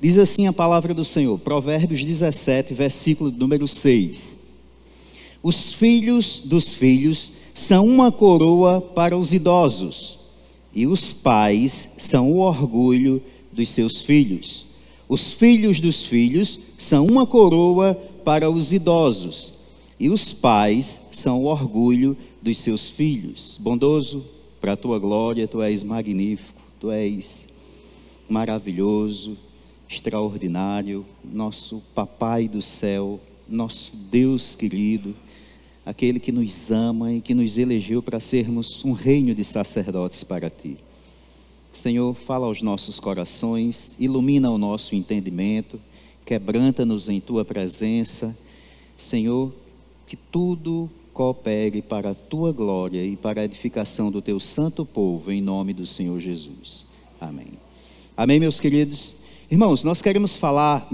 Diz assim a palavra do Senhor, Provérbios 17, versículo número 6. Os filhos dos filhos são uma coroa para os idosos, e os pais são o orgulho dos seus filhos. Os filhos dos filhos são uma coroa para os idosos, e os pais são o orgulho dos seus filhos. Bondoso, para a tua glória, tu és magnífico, tu és maravilhoso, extraordinário, nosso Papai do céu, nosso Deus querido, aquele que nos ama e que nos elegeu para sermos um reino de sacerdotes para ti. Senhor, fala aos nossos corações, ilumina o nosso entendimento, quebranta-nos em tua presença. Senhor, que tudo coopere para a tua glória e para a edificação do teu santo povo, em nome do Senhor Jesus. Amém. Amém, meus queridos. Irmãos, nós queremos falar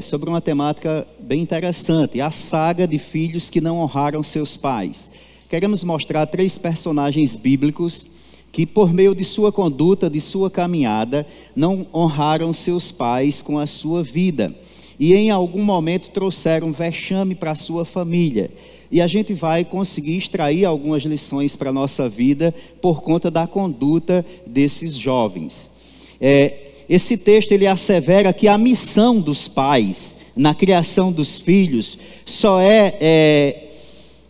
sobre uma temática bem interessante, a saga de filhos que não honraram seus pais. Queremos mostrar 3 personagens bíblicos que por meio de sua conduta, de sua caminhada, não honraram seus pais com a sua vida. E em algum momento trouxeram vexame para a sua família. E a gente vai conseguir extrair algumas lições para a nossa vida por conta da conduta desses jovens. Esse texto ele assevera que a missão dos pais na criação dos filhos só é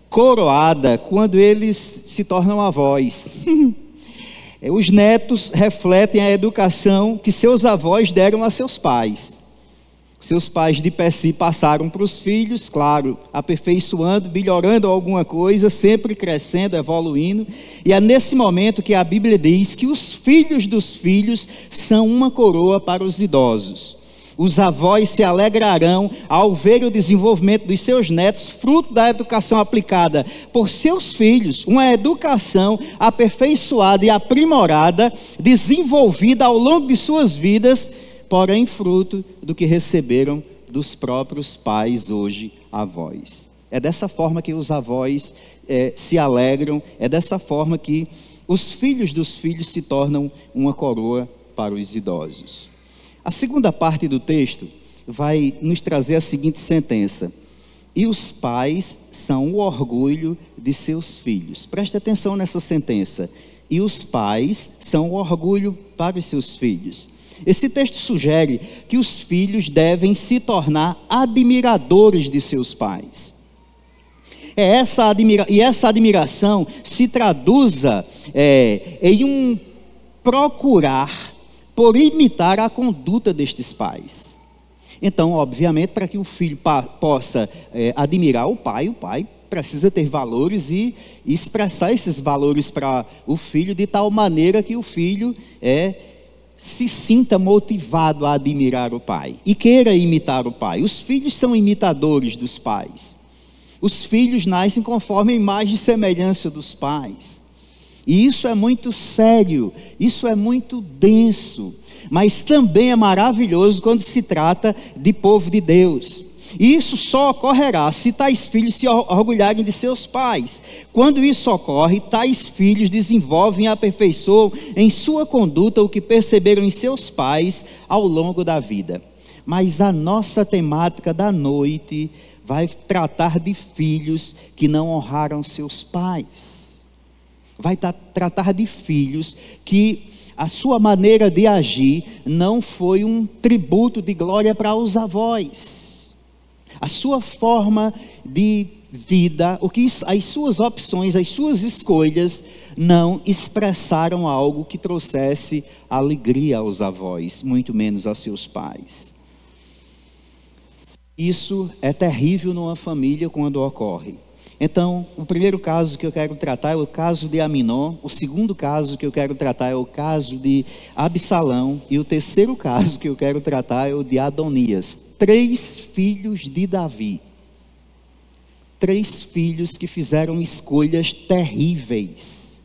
coroada quando eles se tornam avós. Os netos refletem a educação que seus avós deram a seus pais. Seus pais de per si passaram para os filhos, claro, aperfeiçoando, melhorando alguma coisa, sempre crescendo, evoluindo. E é nesse momento que a Bíblia diz que os filhos dos filhos são uma coroa para os idosos. Os avós se alegrarão ao ver o desenvolvimento dos seus netos, fruto da educação aplicada por seus filhos, uma educação aperfeiçoada e aprimorada, desenvolvida ao longo de suas vidas, porém fruto do que receberam dos próprios pais, hoje avós. É dessa forma que os avós se alegram, é dessa forma que os filhos dos filhos se tornam uma coroa para os idosos. A segunda parte do texto vai nos trazer a seguinte sentença: e os pais são o orgulho de seus filhos. Preste atenção nessa sentença. E os pais são o orgulho para os seus filhos. Esse texto sugere que os filhos devem se tornar admiradores de seus pais. Essa admiração se traduza em um procurar por imitar a conduta destes pais. Então, obviamente, para que o filho possa admirar o pai precisa ter valores e expressar esses valores para o filho de tal maneira que o filho se sinta motivado a admirar o pai e queira imitar o pai. Os filhos são imitadores dos pais. Os filhos nascem conforme a imagem e semelhança dos pais. E isso é muito sério, isso é muito denso, mas também é maravilhoso quando se trata de povo de Deus. E isso só ocorrerá se tais filhos se orgulharem de seus pais. Quando isso ocorre, tais filhos desenvolvem e aperfeiçoam em sua conduta o que perceberam em seus pais ao longo da vida. Mas a nossa temática da noite vai tratar de filhos que não honraram seus pais. Vai tratar de filhos que a sua maneira de agir não foi um tributo de glória para os avós. A sua forma de vida, as suas opções, as suas escolhas não expressaram algo que trouxesse alegria aos avós, muito menos aos seus pais. Isso é terrível numa família quando ocorre. Então, o primeiro caso que eu quero tratar é o caso de Aminon. O segundo caso que eu quero tratar é o caso de Absalão. E o terceiro caso que eu quero tratar é o de Adonias. 3 filhos de Davi. 3 filhos que fizeram escolhas terríveis.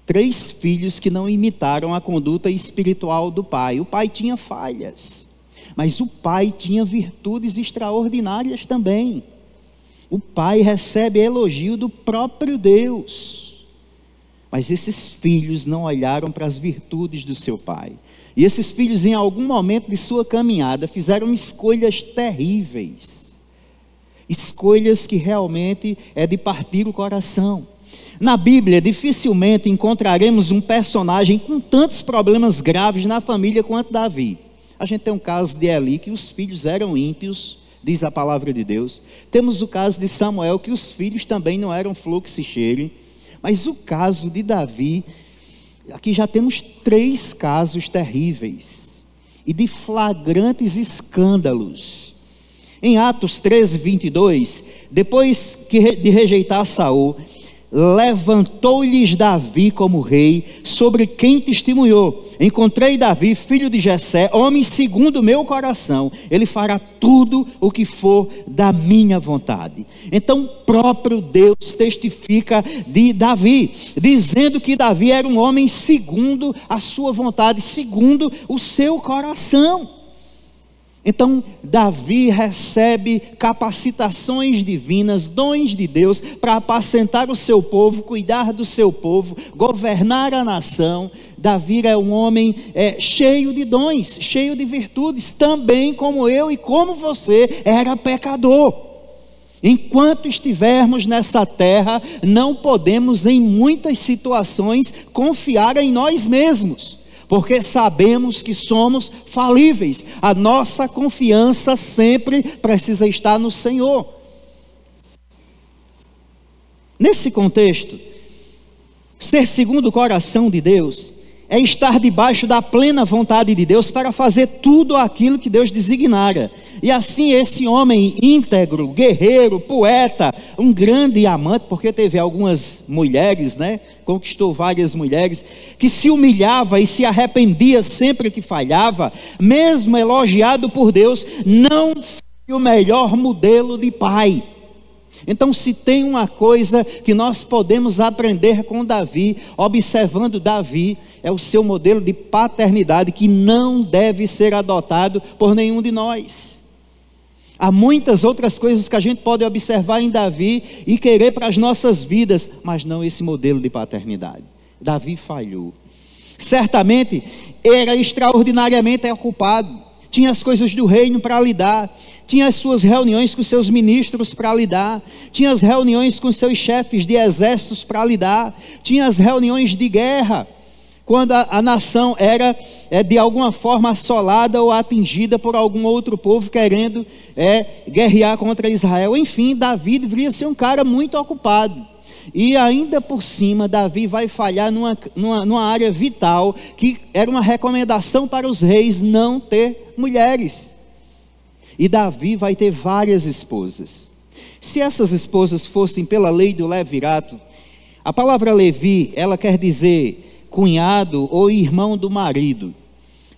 3 filhos que não imitaram a conduta espiritual do pai. O pai tinha falhas, mas o pai tinha virtudes extraordinárias também. O pai recebe elogio do próprio Deus. Mas esses filhos não olharam para as virtudes do seu pai. E esses filhos, em algum momento de sua caminhada, fizeram escolhas terríveis. Escolhas que realmente é de partir o coração. Na Bíblia, dificilmente encontraremos um personagem com tantos problemas graves na família quanto Davi. A gente tem um caso de Eli, que os filhos eram ímpios, diz a palavra de Deus. Temos o caso de Samuel, que os filhos também não eram flor que se cheire. Mas o caso de Davi, aqui já temos 3 casos terríveis e de flagrantes escândalos. Em Atos 13, 22, depois de rejeitar Saul, levantou-lhes Davi como rei, sobre quem testemunhou: encontrei Davi, filho de Jessé, homem segundo o meu coração, ele fará tudo o que for da minha vontade. Então o próprio Deus testifica de Davi, dizendo que Davi era um homem segundo a sua vontade, segundo o seu coração. Então Davi recebe capacitações divinas, dons de Deus, para apacentar o seu povo, cuidar do seu povo, governar a nação. Davi é um homem cheio de dons, cheio de virtudes, também como eu e como você era pecador. Enquanto estivermos nessa terra, não podemos em muitas situações confiar em nós mesmos, porque sabemos que somos falíveis. A nossa confiança sempre precisa estar no Senhor. Nesse contexto, ser segundo o coração de Deus é estar debaixo da plena vontade de Deus para fazer tudo aquilo que Deus designara. E assim esse homem íntegro, guerreiro, poeta, um grande amante, porque teve algumas mulheres, conquistou várias mulheres, que se humilhava e se arrependia sempre que falhava, mesmo elogiado por Deus, não foi o melhor modelo de pai. Então, se tem uma coisa que nós podemos aprender com Davi, observando Davi, é o seu modelo de paternidade, que não deve ser adotado por nenhum de nós. Há muitas outras coisas que a gente pode observar em Davi e querer para as nossas vidas, mas não esse modelo de paternidade. Davi falhou. Certamente era extraordinariamente ocupado, tinha as coisas do reino para lidar, tinha as suas reuniões com seus ministros para lidar, tinha as reuniões com seus chefes de exércitos para lidar, tinha as reuniões de guerra, quando a nação era de alguma forma assolada ou atingida por algum outro povo querendo guerrear contra Israel. Enfim, Davi deveria ser um cara muito ocupado. E ainda por cima, Davi vai falhar numa área vital, que era uma recomendação para os reis não ter mulheres. E Davi vai ter várias esposas. Se essas esposas fossem pela lei do levirato, a palavra Levi, ela quer dizer cunhado ou irmão do marido.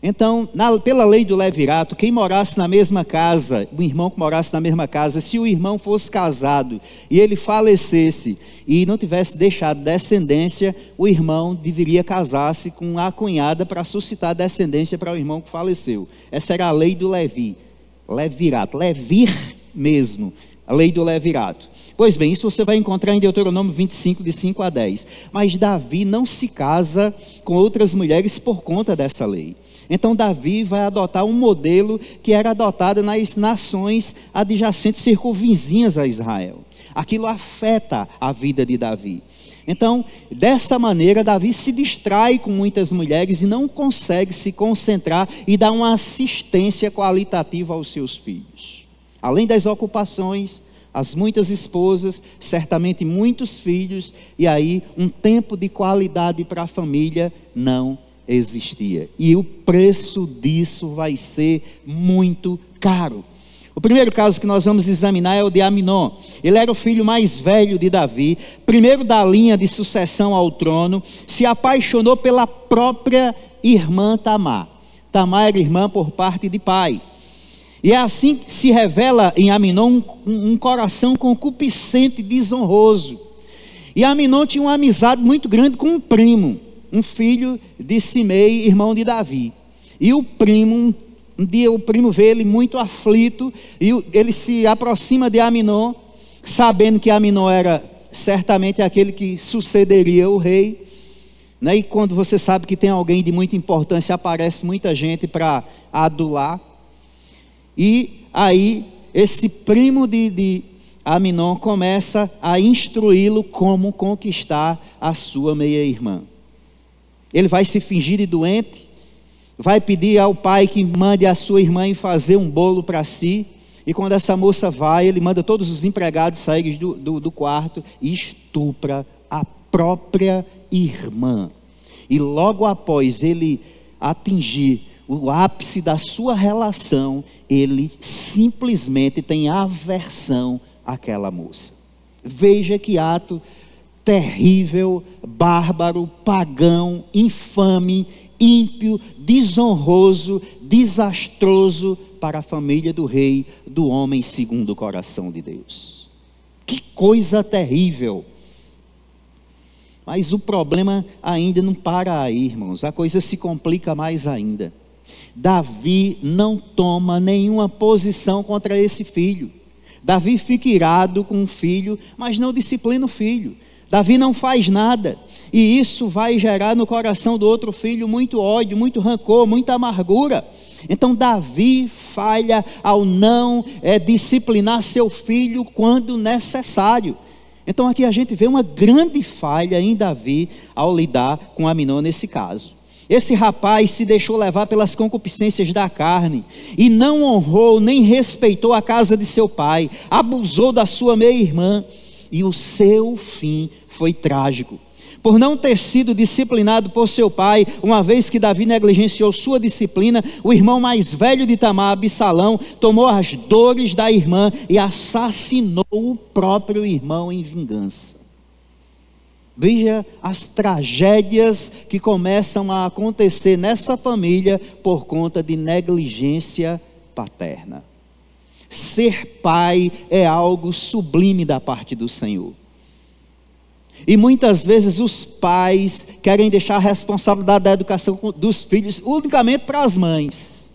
Então, pela lei do levirato, quem morasse na mesma casa, o irmão que morasse na mesma casa, se o irmão fosse casado e ele falecesse e não tivesse deixado descendência, o irmão deveria casar-se com a cunhada para suscitar descendência para o irmão que faleceu. Essa era a lei do levirato, levir mesmo, a lei do levirato. Pois bem, isso você vai encontrar em Deuteronômio 25, de 5 a 10. Mas Davi não se casa com outras mulheres por conta dessa lei. Então Davi vai adotar um modelo que era adotado nas nações adjacentes, circunvizinhas a Israel. Aquilo afeta a vida de Davi. Então, dessa maneira, Davi se distrai com muitas mulheres e não consegue se concentrar e dar uma assistência qualitativa aos seus filhos. Além das ocupações, as muitas esposas, certamente muitos filhos, e aí um tempo de qualidade para a família não existia. E o preço disso vai ser muito caro. O primeiro caso que nós vamos examinar é o de Aminon. Ele era o filho mais velho de Davi, primeiro da linha de sucessão ao trono, se apaixonou pela própria irmã Tamar. Tamar era irmã por parte de pai. E é assim que se revela em Aminon um coração concupiscente e desonroso. E Aminon tinha uma amizade muito grande com um primo, um filho de Simei, irmão de Davi. E o primo, um dia o primo vê ele muito aflito, e ele se aproxima de Aminon, sabendo que Aminon era certamente aquele que sucederia o rei. né? E quando você sabe que tem alguém de muita importância, aparece muita gente para adular. E aí, esse primo de Aminon começa a instruí-lo como conquistar a sua meia-irmã. Ele vai se fingir de doente, vai pedir ao pai que mande a sua irmã ir fazer um bolo para si. E quando essa moça vai, ele manda todos os empregados saírem do quarto e estupra a própria irmã. E logo após ele atingir o ápice da sua relação, ele simplesmente tem aversão àquela moça. Veja que ato terrível, bárbaro, pagão, infame, ímpio, desonroso, desastroso para a família do rei, do homem segundo o coração de Deus. Que coisa terrível! Mas o problema ainda não para aí, irmãos. A coisa se complica mais ainda. Davi não toma nenhuma posição contra esse filho. Davi fica irado com o filho, mas não disciplina o filho. Davi não faz nada, e isso vai gerar no coração do outro filho muito ódio, muito rancor, muita amargura. Então Davi falha ao não disciplinar seu filho quando necessário. Então aqui a gente vê uma grande falha em Davi ao lidar com Aminon nesse caso. Esse rapaz se deixou levar pelas concupiscências da carne e não honrou nem respeitou a casa de seu pai, abusou da sua meia-irmã, e o seu fim foi trágico. Por não ter sido disciplinado por seu pai, uma vez que Davi negligenciou sua disciplina, o irmão mais velho de Tamar, Absalão, tomou as dores da irmã e assassinou o próprio irmão em vingança. Veja as tragédias que começam a acontecer nessa família por conta de negligência paterna. Ser pai é algo sublime da parte do Senhor. E muitas vezes os pais querem deixar a responsabilidade da educação dos filhos unicamente para as mães.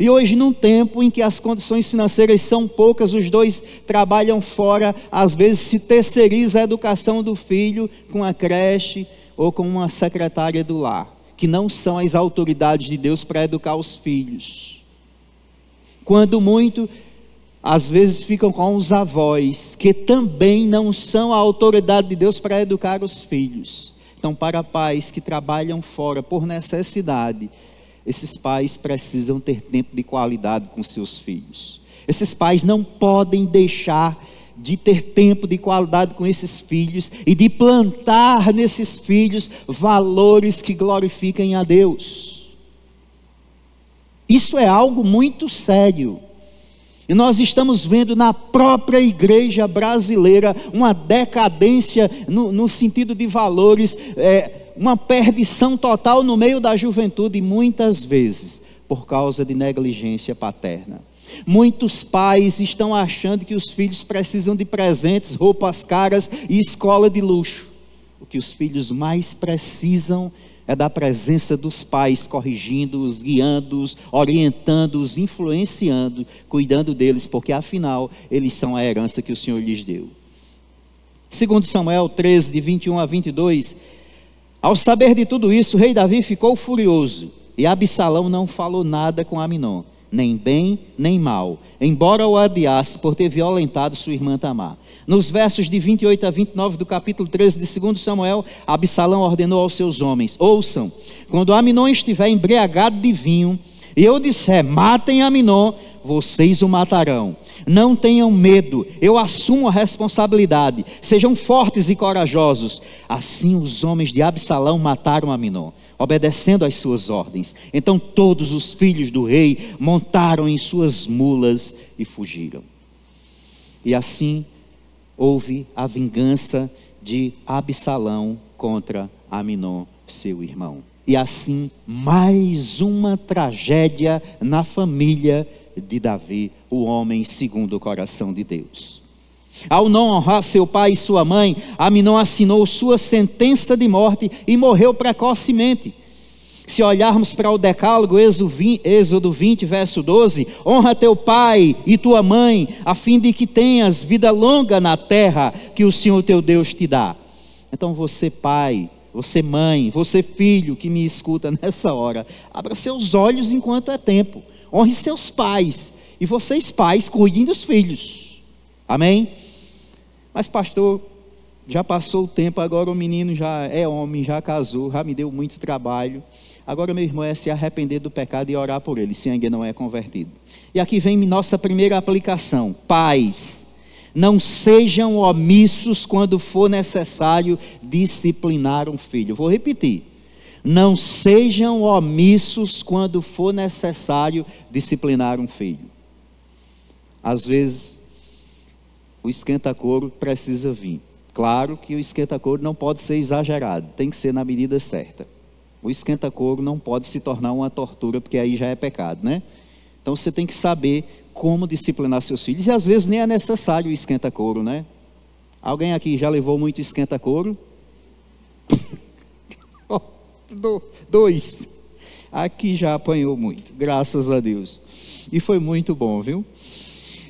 E hoje, num tempo em que as condições financeiras são poucas, os dois trabalham fora, às vezes se terceiriza a educação do filho com a creche ou com uma secretária do lar, que não são as autoridades de Deus para educar os filhos. Quando muito, às vezes ficam com os avós, que também não são a autoridade de Deus para educar os filhos. Então, para pais que trabalham fora por necessidade, esses pais precisam ter tempo de qualidade com seus filhos. Esses pais não podem deixar de ter tempo de qualidade com esses filhos e de plantar nesses filhos valores que glorifiquem a Deus. Isso é algo muito sério. E nós estamos vendo na própria igreja brasileira uma decadência no sentido de valores, uma perdição total no meio da juventude, muitas vezes por causa de negligência paterna. Muitos pais estão achando que os filhos precisam de presentes, roupas caras e escola de luxo. O que os filhos mais precisam é da presença dos pais, corrigindo-os, guiando-os, orientando-os, influenciando, cuidando deles, porque afinal eles são a herança que o Senhor lhes deu. Segundo Samuel 13, de 21 a 22, ao saber de tudo isso, o rei Davi ficou furioso, e Absalão não falou nada com Aminon, nem bem nem mal, embora o odiasse por ter violentado sua irmã Tamar. Nos versos de 28 a 29 do capítulo 13 de 2 Samuel, Absalão ordenou aos seus homens: ouçam, quando Aminon estiver embriagado de vinho, e eu disser, matem Aminon, vocês o matarão. Não tenham medo, eu assumo a responsabilidade. Sejam fortes e corajosos. Assim os homens de Absalão mataram Aminon, obedecendo às suas ordens. Então todos os filhos do rei montaram em suas mulas e fugiram. E assim houve a vingança de Absalão contra Aminon, seu irmão. E assim, mais uma tragédia na família de Davi, o homem segundo o coração de Deus. Ao não honrar seu pai e sua mãe, Aminon assinou sua sentença de morte e morreu precocemente. Se olharmos para o decálogo, Êxodo 20, verso 12, honra teu pai e tua mãe, a fim de que tenhas vida longa na terra que o Senhor teu Deus te dá. Então você pai, você mãe, você filho que me escuta nessa hora, abra seus olhos enquanto é tempo, honre seus pais, e vocês pais cuidem dos filhos, amém? Mas pastor, já passou o tempo, agora o menino já é homem, já casou, já me deu muito trabalho, agora meu irmão é se arrepender do pecado e orar por ele, se ainda não é convertido. E aqui vem nossa primeira aplicação: pais, não sejam omissos quando for necessário disciplinar um filho. Vou repetir: não sejam omissos quando for necessário disciplinar um filho. Às vezes, o esquenta-couro precisa vir. Claro que o esquenta-couro não pode ser exagerado, tem que ser na medida certa. O esquenta-couro não pode se tornar uma tortura, porque aí já é pecado, né? Então você tem que saber como disciplinar seus filhos, e às vezes nem é necessário o esquenta-couro, né? Alguém aqui já levou muito esquenta-couro? Dois. Aqui já apanhou muito, graças a Deus. E foi muito bom, viu?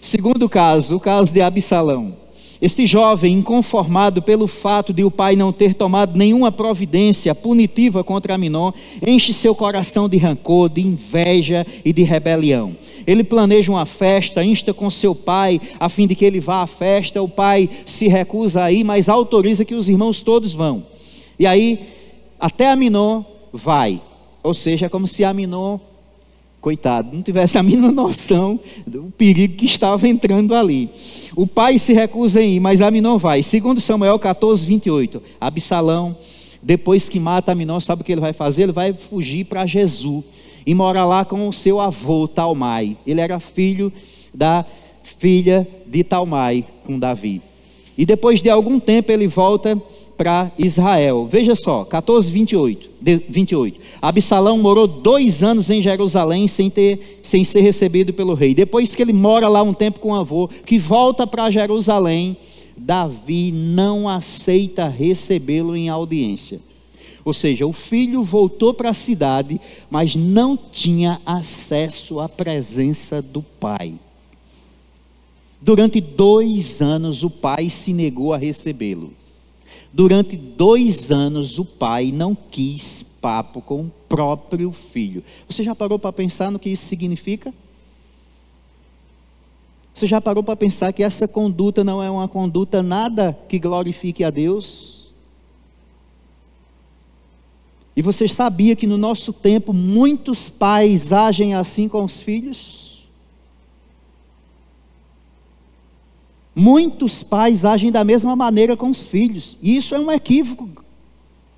Segundo caso, o caso de Absalão. Este jovem, inconformado pelo fato de o pai não ter tomado nenhuma providência punitiva contra Aminon, enche seu coração de rancor, de inveja e de rebelião. Ele planeja uma festa, insta com seu pai, a fim de que ele vá à festa. O pai se recusa a ir, mas autoriza que os irmãos todos vão. E aí, até Aminon vai. Ou seja, é como se Aminon, coitado, não tivesse a mínima noção do perigo que estava entrando ali. O pai se recusa em ir, mas Aminon vai. Segundo Samuel 14, 28, Absalão, depois que mata Aminon, sabe o que ele vai fazer? Ele vai fugir para Jesus e morar lá com o seu avô, Talmai. Ele era filho da filha de Talmai, com Davi. E depois de algum tempo ele volta para Israel. Veja só, 14, 28. Absalão morou 2 anos em Jerusalém sem ser recebido pelo rei. Depois que ele mora lá um tempo com o avô, que volta para Jerusalém, Davi não aceita recebê-lo em audiência. Ou seja, o filho voltou para a cidade, mas não tinha acesso à presença do pai. Durante 2 anos o pai se negou a recebê-lo. Durante 2 anos o pai não quis papo com o próprio filho. Você já parou para pensar no que isso significa? Você já parou para pensar que essa conduta não é uma conduta nada que glorifique a Deus? E você sabia que no nosso tempo muitos pais agem assim com os filhos? Muitos pais agem da mesma maneira com os filhos, e isso é um equívoco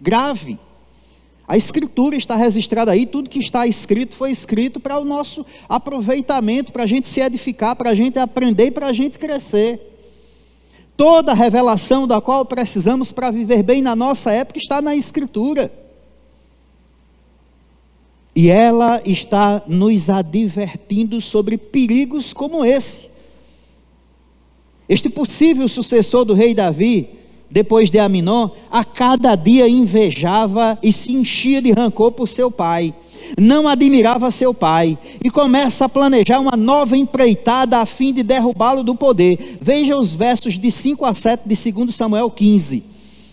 grave. A escritura está registrada aí, tudo que está escrito foi escrito para o nosso aproveitamento, para a gente se edificar, para a gente aprender e para a gente crescer. Toda a revelação da qual precisamos para viver bem na nossa época está na escritura. E ela está nos advertindo sobre perigos como esse. Este possível sucessor do rei Davi, depois de Aminon, a cada dia invejava e se enchia de rancor por seu pai. Não admirava seu pai e começa a planejar uma nova empreitada a fim de derrubá-lo do poder. Veja os versos de 5 a 7 de 2 Samuel 15.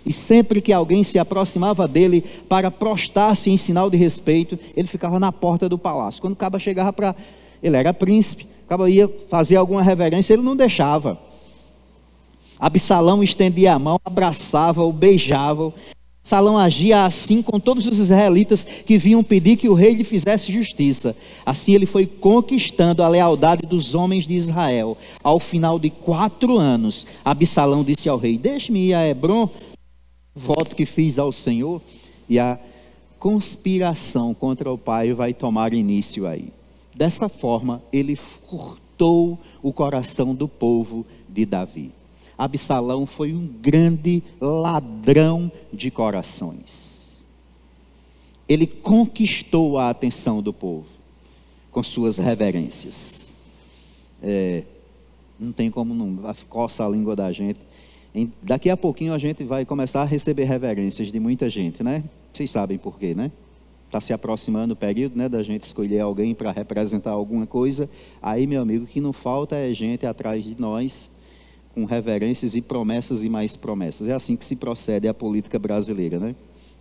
E sempre que alguém se aproximava dele para prostrar-se em sinal de respeito, ele ficava na porta do palácio. Quando o cabo chegava para... Ele era príncipe, o cabo ia fazer alguma reverência, ele não deixava. Absalão estendia a mão, abraçava-o, beijava-o. Absalão agia assim com todos os israelitas que vinham pedir que o rei lhe fizesse justiça. Assim ele foi conquistando a lealdade dos homens de Israel. Ao final de 4 anos, Absalão disse ao rei: deixe-me ir a Hebrom, o voto que fiz ao Senhor. E a conspiração contra o pai vai tomar início aí. Dessa forma, ele furtou o coração do povo de Davi. Absalão foi um grande ladrão de corações. Ele conquistou a atenção do povo com suas reverências. Não tem como não, coça a língua da gente. Daqui a pouquinho a gente vai começar a receber reverências de muita gente, né? Vocês sabem por quê, né? Está se aproximando o período, né, da gente escolher alguém para representar alguma coisa. Aí, meu amigo, o que não falta é gente atrás de nós, com reverências e promessas e mais promessas. É assim que se procede a política brasileira, né?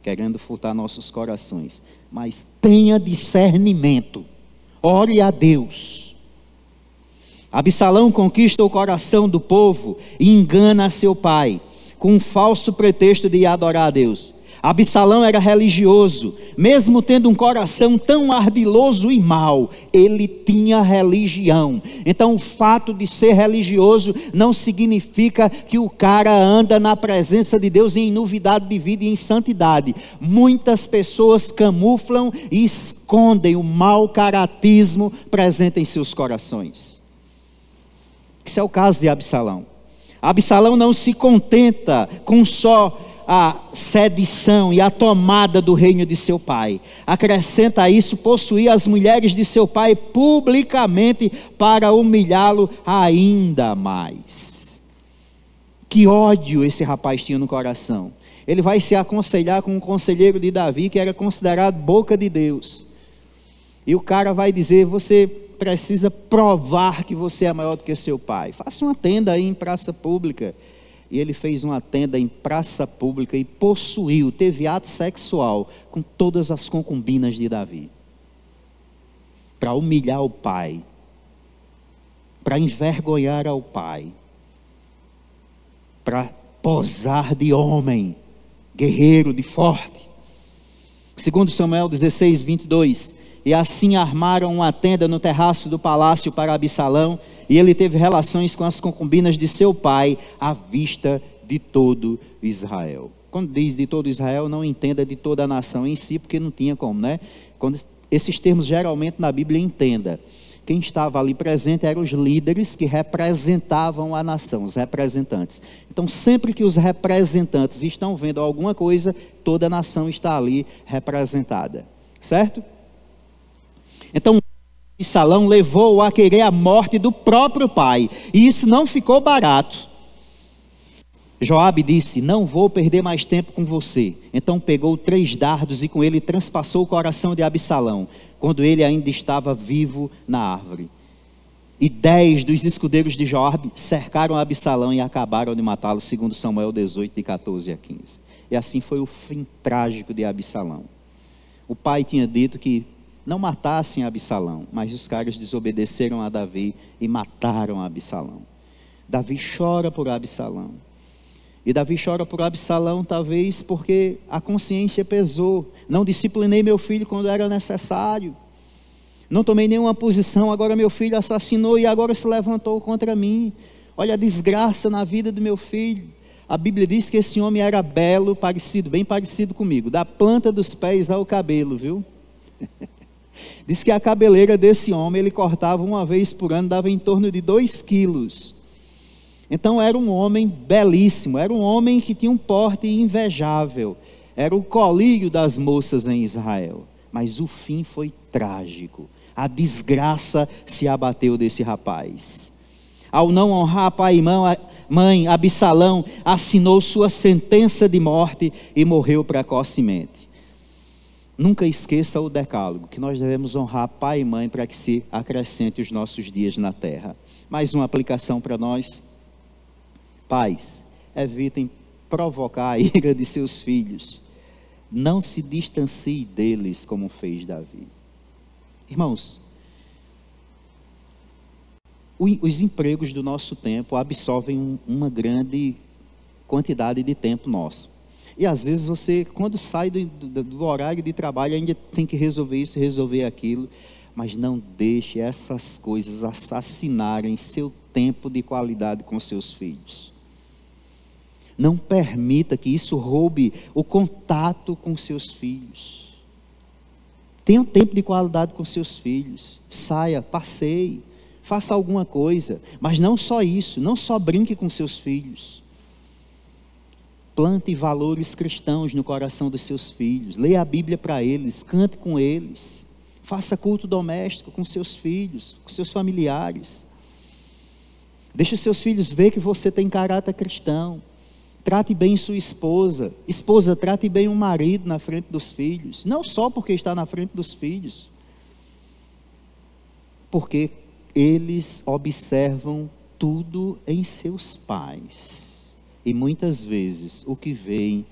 querendo furtar nossos corações. Mas tenha discernimento, ore a Deus. Absalão conquista o coração do povo e engana seu pai, com um falso pretexto de ir adorar a Deus. Absalão era religioso, mesmo tendo um coração tão ardiloso e mau, ele tinha religião. Então o fato de ser religioso não significa que o cara anda na presença de Deus em novidade de vida e em santidade. Muitas pessoas camuflam e escondem o mau caratismo presente em seus corações. Esse é o caso de Absalão. Absalão não se contenta com só a sedição e a tomada do reino de seu pai. Acrescenta a isso possuir as mulheres de seu pai publicamente para humilhá-lo ainda mais. Que ódio esse rapaz tinha no coração. Ele vai se aconselhar com um conselheiro de Davi que era considerado boca de Deus. E o cara vai dizer: você precisa provar que você é maior do que seu pai. Faça uma tenda aí em praça pública. E ele fez uma tenda em praça pública e possuiu, teve ato sexual com todas as concubinas de Davi. Para humilhar o pai. Para envergonhar ao pai. Para posar de homem, guerreiro, de forte. Segundo Samuel 16, 22. E assim armaram uma tenda no terraço do palácio para Absalão, e ele teve relações com as concubinas de seu pai, à vista de todo Israel. Quando diz de todo Israel, não entenda de toda a nação em si, porque não tinha como, né? Quando esses termos geralmente na Bíblia, entenda. Quem estava ali presente eram os líderes que representavam a nação, os representantes. Então, sempre que os representantes estão vendo alguma coisa, toda a nação está ali representada. Certo? Então, Absalão levou-o a querer a morte do próprio pai. E isso não ficou barato. Joabe disse: não vou perder mais tempo com você. Então pegou 3 dardos e com ele transpassou o coração de Absalão, quando ele ainda estava vivo na árvore. E 10 dos escudeiros de Joabe cercaram Absalão e acabaram de matá-lo, segundo Samuel 18, de 14 a 15. E assim foi o fim trágico de Absalão. O pai tinha dito que não matassem Absalão, mas os caras desobedeceram a Davi e mataram Absalão. Davi chora por Absalão. E Davi chora por Absalão talvez porque a consciência pesou. Não disciplinei meu filho quando era necessário. Não tomei nenhuma posição, agora meu filho assassinou e agora se levantou contra mim. Olha a desgraça na vida do meu filho. A Bíblia diz que esse homem era belo, parecido, bem parecido comigo. Da planta dos pés ao cabelo, viu? Diz que a cabeleira desse homem, ele cortava uma vez por ano, dava em torno de 2 quilos. Então era um homem belíssimo, era um homem que tinha um porte invejável. Era o colírio das moças em Israel. Mas o fim foi trágico. A desgraça se abateu desse rapaz. Ao não honrar pai e mãe, Absalão assinou sua sentença de morte e morreu precocemente. Nunca esqueça o decálogo, que nós devemos honrar pai e mãe para que se acrescente os nossos dias na terra. Mais uma aplicação para nós. Pais, evitem provocar a ira de seus filhos. Não se distancie deles como fez Davi. Irmãos, os empregos do nosso tempo absorvem uma quantidade de tempo nosso. E às vezes você, quando sai do horário de trabalho, ainda tem que resolver isso, resolver aquilo. Mas não deixe essas coisas assassinarem seu tempo de qualidade com seus filhos. Não permita que isso roube o contato com seus filhos. Tenha um tempo de qualidade com seus filhos. Saia, passeie, faça alguma coisa. Mas não só isso, não só brinque com seus filhos. Plante valores cristãos no coração dos seus filhos. Leia a Bíblia para eles, cante com eles. Faça culto doméstico com seus filhos, com seus familiares. Deixe os seus filhos ver que você tem caráter cristão. Trate bem sua esposa. Esposa, trate bem o marido na frente dos filhos. Não só porque está na frente dos filhos. Porque eles observam tudo em seus pais. E muitas vezes o que veem,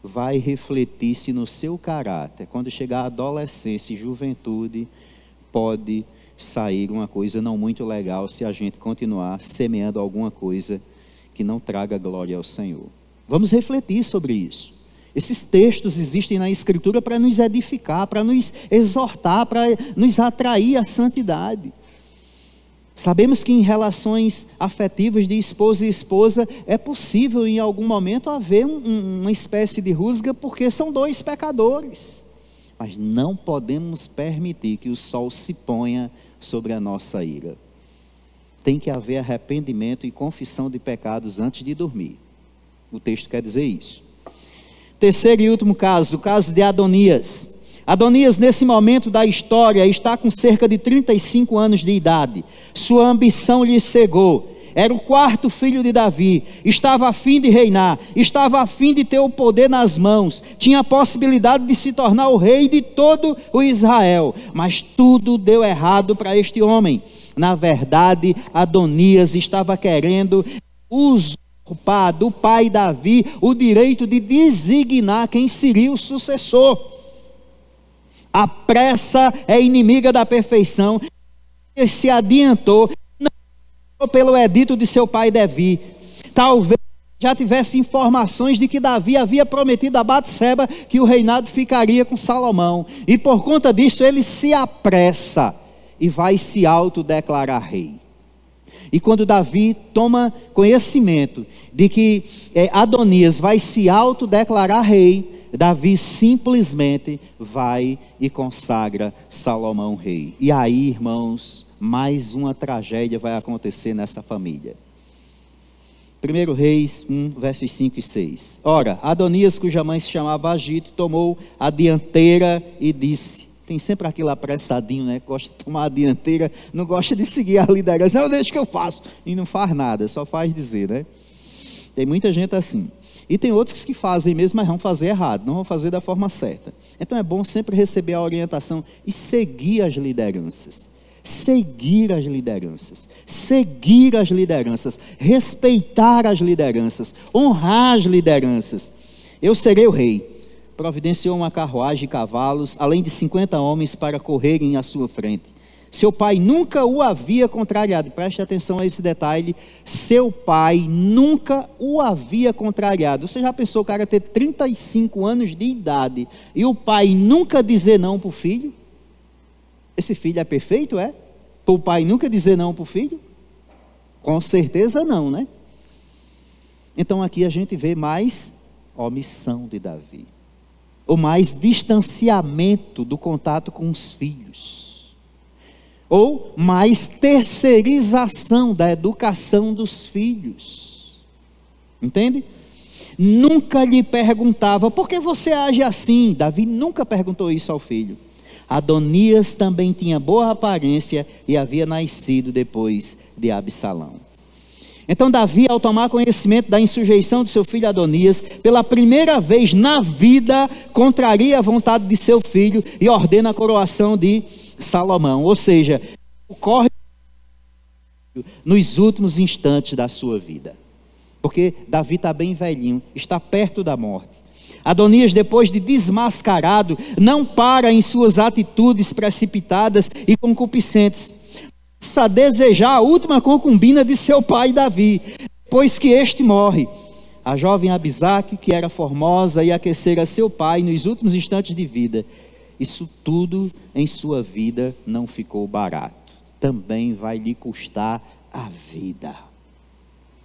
vai refletir-se no seu caráter. Quando chegar a adolescência e juventude, pode sair uma coisa não muito legal se a gente continuar semeando alguma coisa que não traga glória ao Senhor. Vamos refletir sobre isso. Esses textos existem na Escritura para nos edificar, para nos exortar, para nos atrair à santidade. Sabemos que em relações afetivas de esposo e esposa é possível em algum momento haver uma espécie de rusga, porque são dois pecadores. Mas não podemos permitir que o sol se ponha sobre a nossa ira. Tem que haver arrependimento e confissão de pecados antes de dormir. O texto quer dizer isso. Terceiro e último caso, o caso de Adonias. Adonias, nesse momento da história, está com cerca de 35 anos de idade. Sua ambição lhe cegou. Era o quarto filho de Davi. Estava a fim de reinar. Estava a fim de ter o poder nas mãos. Tinha a possibilidade de se tornar o rei de todo o Israel. Mas tudo deu errado para este homem. Na verdade, Adonias estava querendo usurpar do pai Davi o direito de designar quem seria o sucessor. A pressa é inimiga da perfeição. Ele se adiantou, não pelo edito de seu pai Davi. Talvez já tivesse informações de que Davi havia prometido a Batseba que o reinado ficaria com Salomão. E por conta disso ele se apressa e vai se autodeclarar rei. E quando Davi toma conhecimento de que Adonias vai se autodeclarar rei, Davi simplesmente vai e consagra Salomão rei. E aí, irmãos, mais uma tragédia vai acontecer nessa família. 1 Reis 1, versos 5 e 6. Ora, Adonias, cuja mãe se chamava Agite, tomou a dianteira e disse... Tem sempre aquele apressadinho, né? Gosta de tomar a dianteira, não gosta de seguir a liderança. Não, deixa que eu faço. E não faz nada, só faz dizer, né? Tem muita gente assim. E tem outros que fazem mesmo, mas vão fazer errado, não vão fazer da forma certa. Então é bom sempre receber a orientação e seguir as lideranças. Seguir as lideranças. Seguir as lideranças. Respeitar as lideranças. Honrar as lideranças. Eu serei o rei. Providenciou uma carruagem e cavalos, além de 50 homens para correrem à sua frente. Seu pai nunca o havia contrariado. Preste atenção a esse detalhe. Seu pai nunca o havia contrariado. Você já pensou o cara ter 35 anos de idade e o pai nunca dizer não para o filho? Esse filho é perfeito, é? Para o pai nunca dizer não para o filho? Com certeza não, né? Então aqui a gente vê mais omissão de Davi. Ou mais distanciamento do contato com os filhos. Ou mais terceirização da educação dos filhos. Entende? Nunca lhe perguntava, por que você age assim? Davi nunca perguntou isso ao filho. Adonias também tinha boa aparência e havia nascido depois de Absalão. Então Davi, ao tomar conhecimento da insurreição de seu filho Adonias, pela primeira vez na vida, contraria a vontade de seu filho e ordena a coroação de Salomão. Ou seja, ocorre nos últimos instantes da sua vida. Porque Davi está bem velhinho, está perto da morte. Adonias, depois de desmascarado, não para em suas atitudes precipitadas e concupiscentes. A desejar a última concubina de seu pai Davi, depois que este morre. A jovem Abisaque, que era formosa e aquecera seu pai nos últimos instantes de vida. Isso tudo em sua vida não ficou barato. Também vai lhe custar a vida.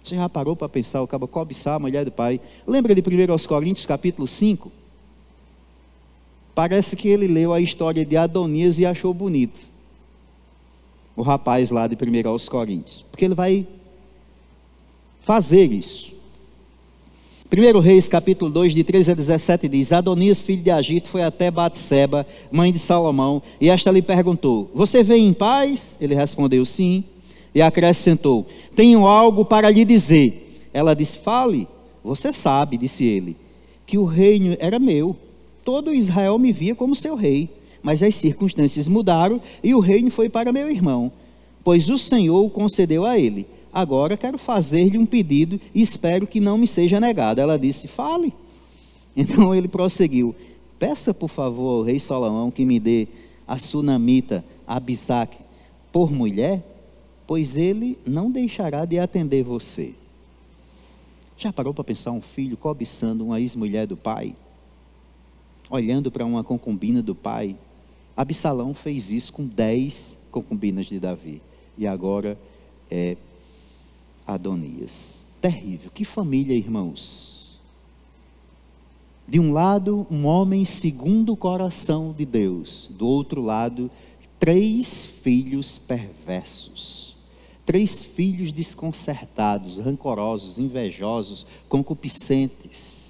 Você já parou para pensar, o cabo cobiçar a mulher do pai? Lembra de 1 Coríntios capítulo 5? Parece que ele leu a história de Adonias e achou bonito. O rapaz lá de 1 Coríntios. Porque ele vai fazer isso. 1 Reis capítulo 2, de 13 a 17 diz: Adonias, filho de Agite, foi até Batseba, mãe de Salomão, e esta lhe perguntou: você vem em paz? Ele respondeu: sim. E acrescentou: tenho algo para lhe dizer. Ela disse: fale. Você sabe, disse ele, que o reino era meu. Todo Israel me via como seu rei. Mas as circunstâncias mudaram e o reino foi para meu irmão, pois o Senhor o concedeu a ele. Agora quero fazer-lhe um pedido e espero que não me seja negado. Ela disse: fale. Então ele prosseguiu: peça por favor ao rei Salomão que me dê a sunamita Abisaque por mulher, pois ele não deixará de atender você. Já parou para pensar um filho cobiçando uma ex-mulher do pai? Olhando para uma concubina do pai? Absalão fez isso com 10 concubinas de Davi. E agora é Adonias. Terrível. Que família, irmãos. De um lado, um homem segundo o coração de Deus. Do outro lado, 3 filhos perversos. 3 filhos desconcertados, rancorosos, invejosos, concupiscentes.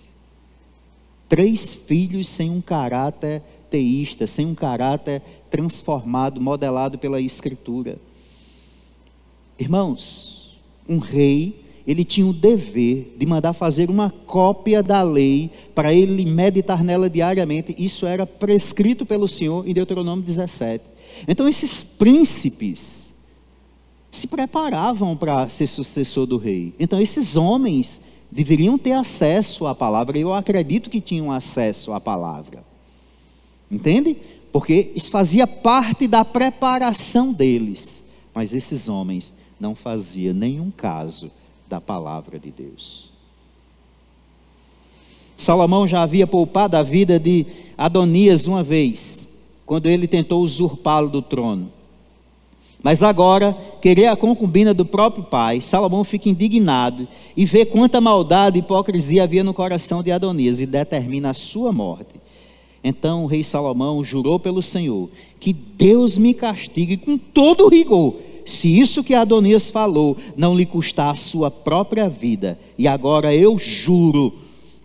3 filhos sem um caráter teísta, sem um caráter transformado, modelado pela Escritura. Irmãos, um rei, ele tinha o dever de mandar fazer uma cópia da lei para ele meditar nela diariamente. Isso era prescrito pelo Senhor em Deuteronômio 17. Então esses príncipes se preparavam para ser sucessor do rei. Então esses homens deveriam ter acesso à palavra. Eu acredito que tinham acesso à palavra. Entende? Porque isso fazia parte da preparação deles. Mas esses homens não faziam nenhum caso da palavra de Deus. Salomão já havia poupado a vida de Adonias uma vez, quando ele tentou usurpá-lo do trono. Mas agora, querer a concubina do próprio pai, Salomão fica indignado e vê quanta maldade e hipocrisia havia no coração de Adonias e determina a sua morte. Então o rei Salomão jurou pelo Senhor que Deus me castigue com todo rigor, se isso que Adonias falou não lhe custar a sua própria vida. E agora eu juro,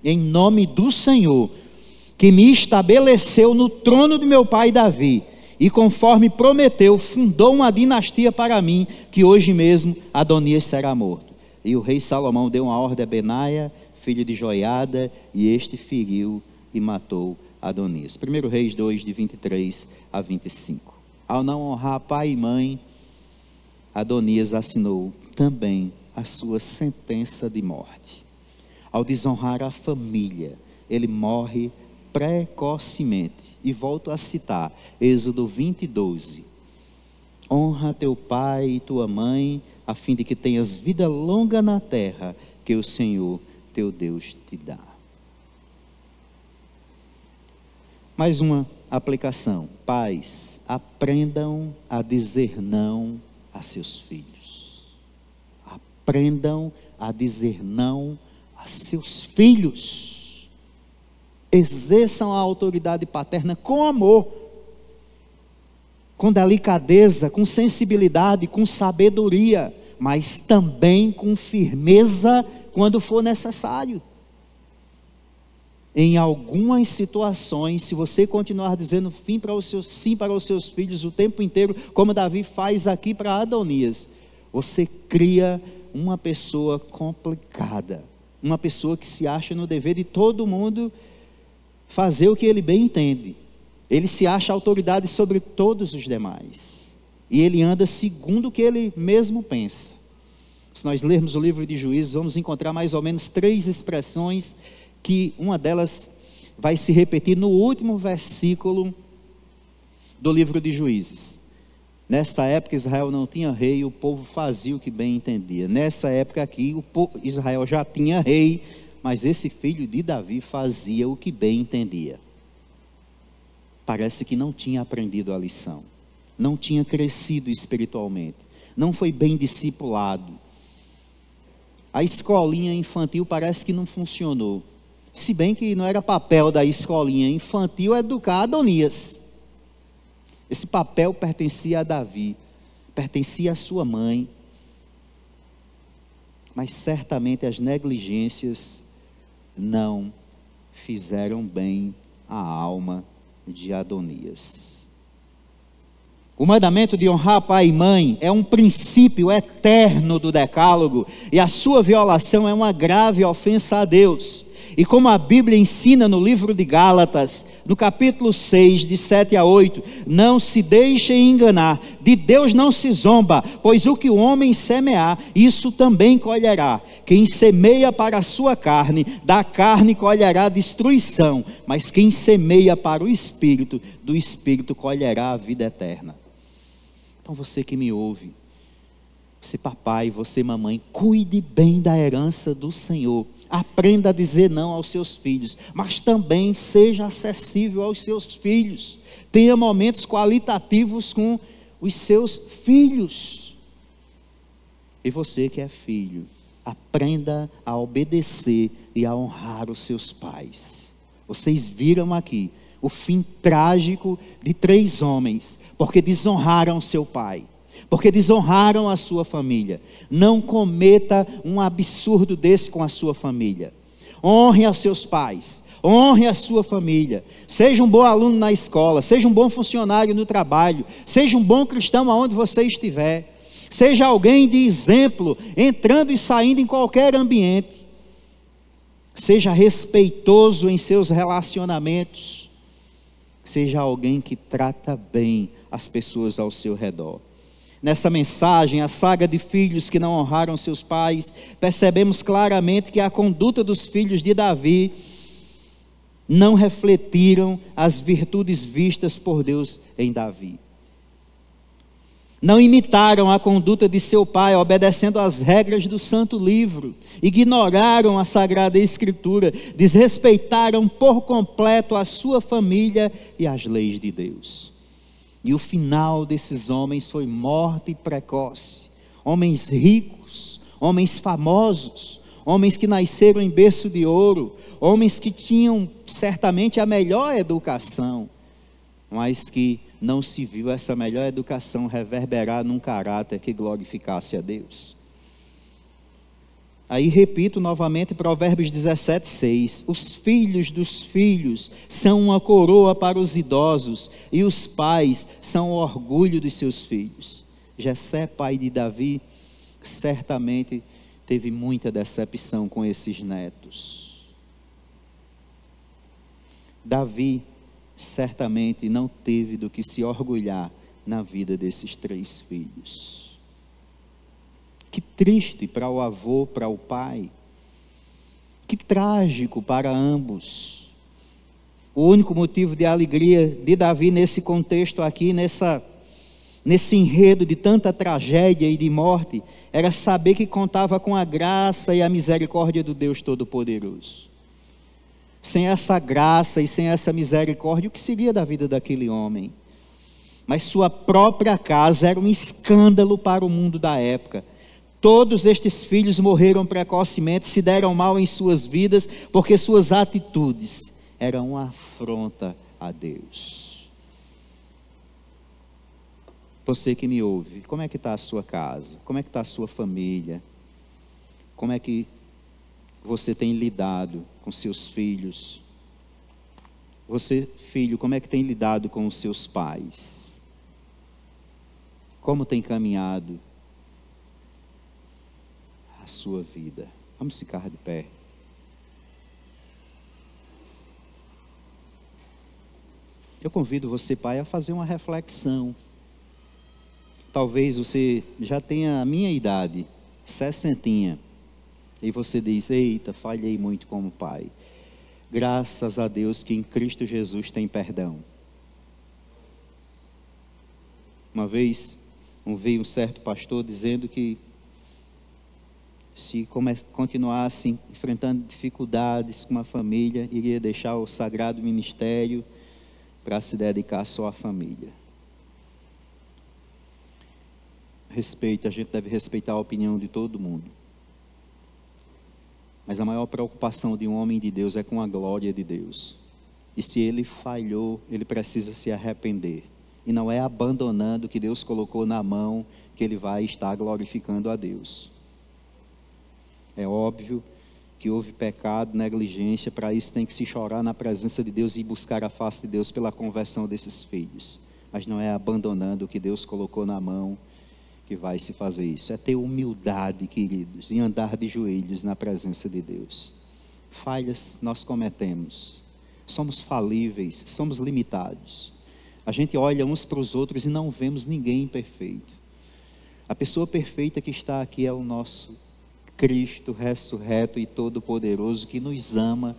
em nome do Senhor, que me estabeleceu no trono de meu pai Davi, e conforme prometeu, fundou uma dinastia para mim, que hoje mesmo Adonias será morto. E o rei Salomão deu uma ordem a Benaia, filho de Joiada, e este feriu e matou Adonias. 1 Reis 2, de 23 a 25. Ao não honrar pai e mãe, Adonias assinou também a sua sentença de morte. Ao desonrar a família, ele morre precocemente. E volto a citar, Êxodo 20, 12. Honra teu pai e tua mãe, a fim de que tenhas vida longa na terra, que o Senhor teu Deus te dá. Mais uma aplicação. Pais, aprendam a dizer não a seus filhos. Aprendam a dizer não a seus filhos. Exerçam a autoridade paterna com amor, com delicadeza, com sensibilidade, com sabedoria, mas também com firmeza quando for necessário. Em algumas situações, se você continuar dizendo sim para os seus filhos o tempo inteiro, como Davi faz aqui para Adonias, você cria uma pessoa complicada, uma pessoa que se acha no dever de todo mundo fazer o que ele bem entende. Ele se acha autoridade sobre todos os demais, e ele anda segundo o que ele mesmo pensa. Se nós lermos o livro de Juízes, vamos encontrar mais ou menos 3 expressões, que uma delas vai se repetir no último versículo do livro de Juízes. Nessa época Israel não tinha rei, o povo fazia o que bem entendia. Nessa época aqui, Israel já tinha rei, mas esse filho de Davi fazia o que bem entendia. Parece que não tinha aprendido a lição, não tinha crescido espiritualmente, não foi bem discipulado. A escolinha infantil parece que não funcionou. Se bem que não era papel da escolinha infantil educar Adonias. Esse papel pertencia a Davi, pertencia à sua mãe. Mas certamente as negligências não fizeram bem à alma de Adonias. O mandamento de honrar pai e mãe é um princípio eterno do decálogo, e a sua violação é uma grave ofensa a Deus. E como a Bíblia ensina no livro de Gálatas, no capítulo 6, de 7 a 8, não se deixem enganar, de Deus não se zomba, pois o que o homem semear, isso também colherá. Quem semeia para a sua carne, da carne colherá destruição, mas quem semeia para o Espírito, do Espírito colherá a vida eterna. Então você que me ouve, você papai, você mamãe, cuide bem da herança do Senhor. Aprenda a dizer não aos seus filhos, mas também seja acessível aos seus filhos. Tenha momentos qualitativos com os seus filhos. E você que é filho, aprenda a obedecer e a honrar os seus pais. Vocês viram aqui o fim trágico de 3 homens, porque desonraram seu pai, porque desonraram a sua família. Não cometa um absurdo desse com a sua família. Honre aos seus pais, honre a sua família. Seja um bom aluno na escola, seja um bom funcionário no trabalho, seja um bom cristão aonde você estiver. Seja alguém de exemplo, entrando e saindo em qualquer ambiente. Seja respeitoso em seus relacionamentos. Seja alguém que trata bem as pessoas ao seu redor. Nessa mensagem, a saga de filhos que não honraram seus pais, percebemos claramente que a conduta dos filhos de Davi não refletiram as virtudes vistas por Deus em Davi. Não imitaram a conduta de seu pai, obedecendo às regras do Santo Livro. Ignoraram a Sagrada Escritura, desrespeitaram por completo a sua família e as leis de Deus. E o final desses homens foi morte precoce. Homens ricos, homens famosos, homens que nasceram em berço de ouro, homens que tinham certamente a melhor educação, mas que não se viu essa melhor educação reverberar num caráter que glorificasse a Deus. Aí repito novamente Provérbios 17, 6. Os filhos dos filhos são uma coroa para os idosos, e os pais são o orgulho dos seus filhos. Jessé, pai de Davi, certamente teve muita decepção com esses netos. Davi certamente não teve do que se orgulhar na vida desses 3 filhos. Que triste para o avô, para o pai. Que trágico para ambos. O único motivo de alegria de Davi nesse contexto aqui, nesse enredo de tanta tragédia e de morte, era saber que contava com a graça e a misericórdia do Deus Todo-Poderoso. Sem essa graça e sem essa misericórdia, o que seria da vida daquele homem? Mas sua própria casa era um escândalo para o mundo da época. Todos estes filhos morreram precocemente, se deram mal em suas vidas, porque suas atitudes eram uma afronta a Deus. Você que me ouve, como é que está a sua casa? Como é que está a sua família? Como é que você tem lidado com seus filhos? Você, filho, como é que tem lidado com os seus pais? Como tem caminhado a sua vida? Vamos ficar de pé. Eu convido você, pai, a fazer uma reflexão. Talvez você já tenha a minha idade, 60, e você diz: eita, falhei muito como pai. Graças a Deus que em Cristo Jesus tem perdão. Uma vez, ouvi um certo pastor dizendo que se continuasse enfrentando dificuldades com a família, iria deixar o sagrado ministério para se dedicar só à família. Respeito, a gente deve respeitar a opinião de todo mundo. Mas a maior preocupação de um homem de Deus é com a glória de Deus. E se ele falhou, ele precisa se arrepender. E não é abandonando o que Deus colocou na mão que ele vai estar glorificando a Deus. É óbvio que houve pecado, negligência, para isso tem que se chorar na presença de Deus e buscar a face de Deus pela conversão desses filhos. Mas não é abandonando o que Deus colocou na mão que vai se fazer isso. É ter humildade, queridos, e andar de joelhos na presença de Deus. falhas nós cometemos. Somos falíveis, somos limitados. A gente olha uns para os outros e não vemos ninguém perfeito. A pessoa perfeita que está aqui é o nosso Cristo ressurreto e todo-poderoso, que nos ama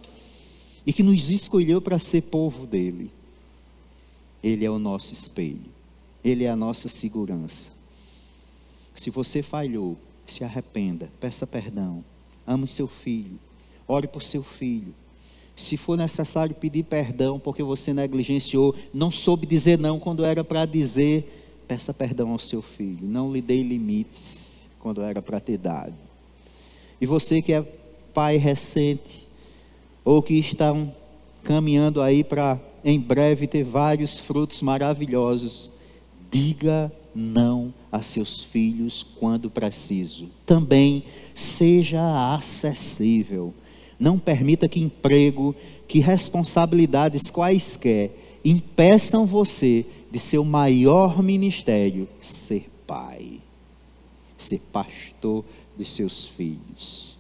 e que nos escolheu para ser povo dele. Ele é o nosso espelho, ele é a nossa segurança. Se você falhou, se arrependa, peça perdão, ame seu filho, ore por seu filho. Se for necessário pedir perdão porque você negligenciou, não soube dizer não quando era para dizer, peça perdão ao seu filho. Não lhe dei limites quando era para ter dado. E você que é pai recente, ou que está caminhando aí para em breve ter vários frutos maravilhosos, diga não a seus filhos quando preciso. Também seja acessível. Não permita que emprego, que responsabilidades quaisquer impeçam você de seu maior ministério, ser pai, ser pastor dos seus filhos,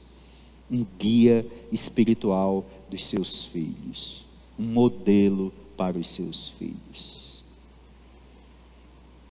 um guia espiritual dos seus filhos, um modelo para os seus filhos.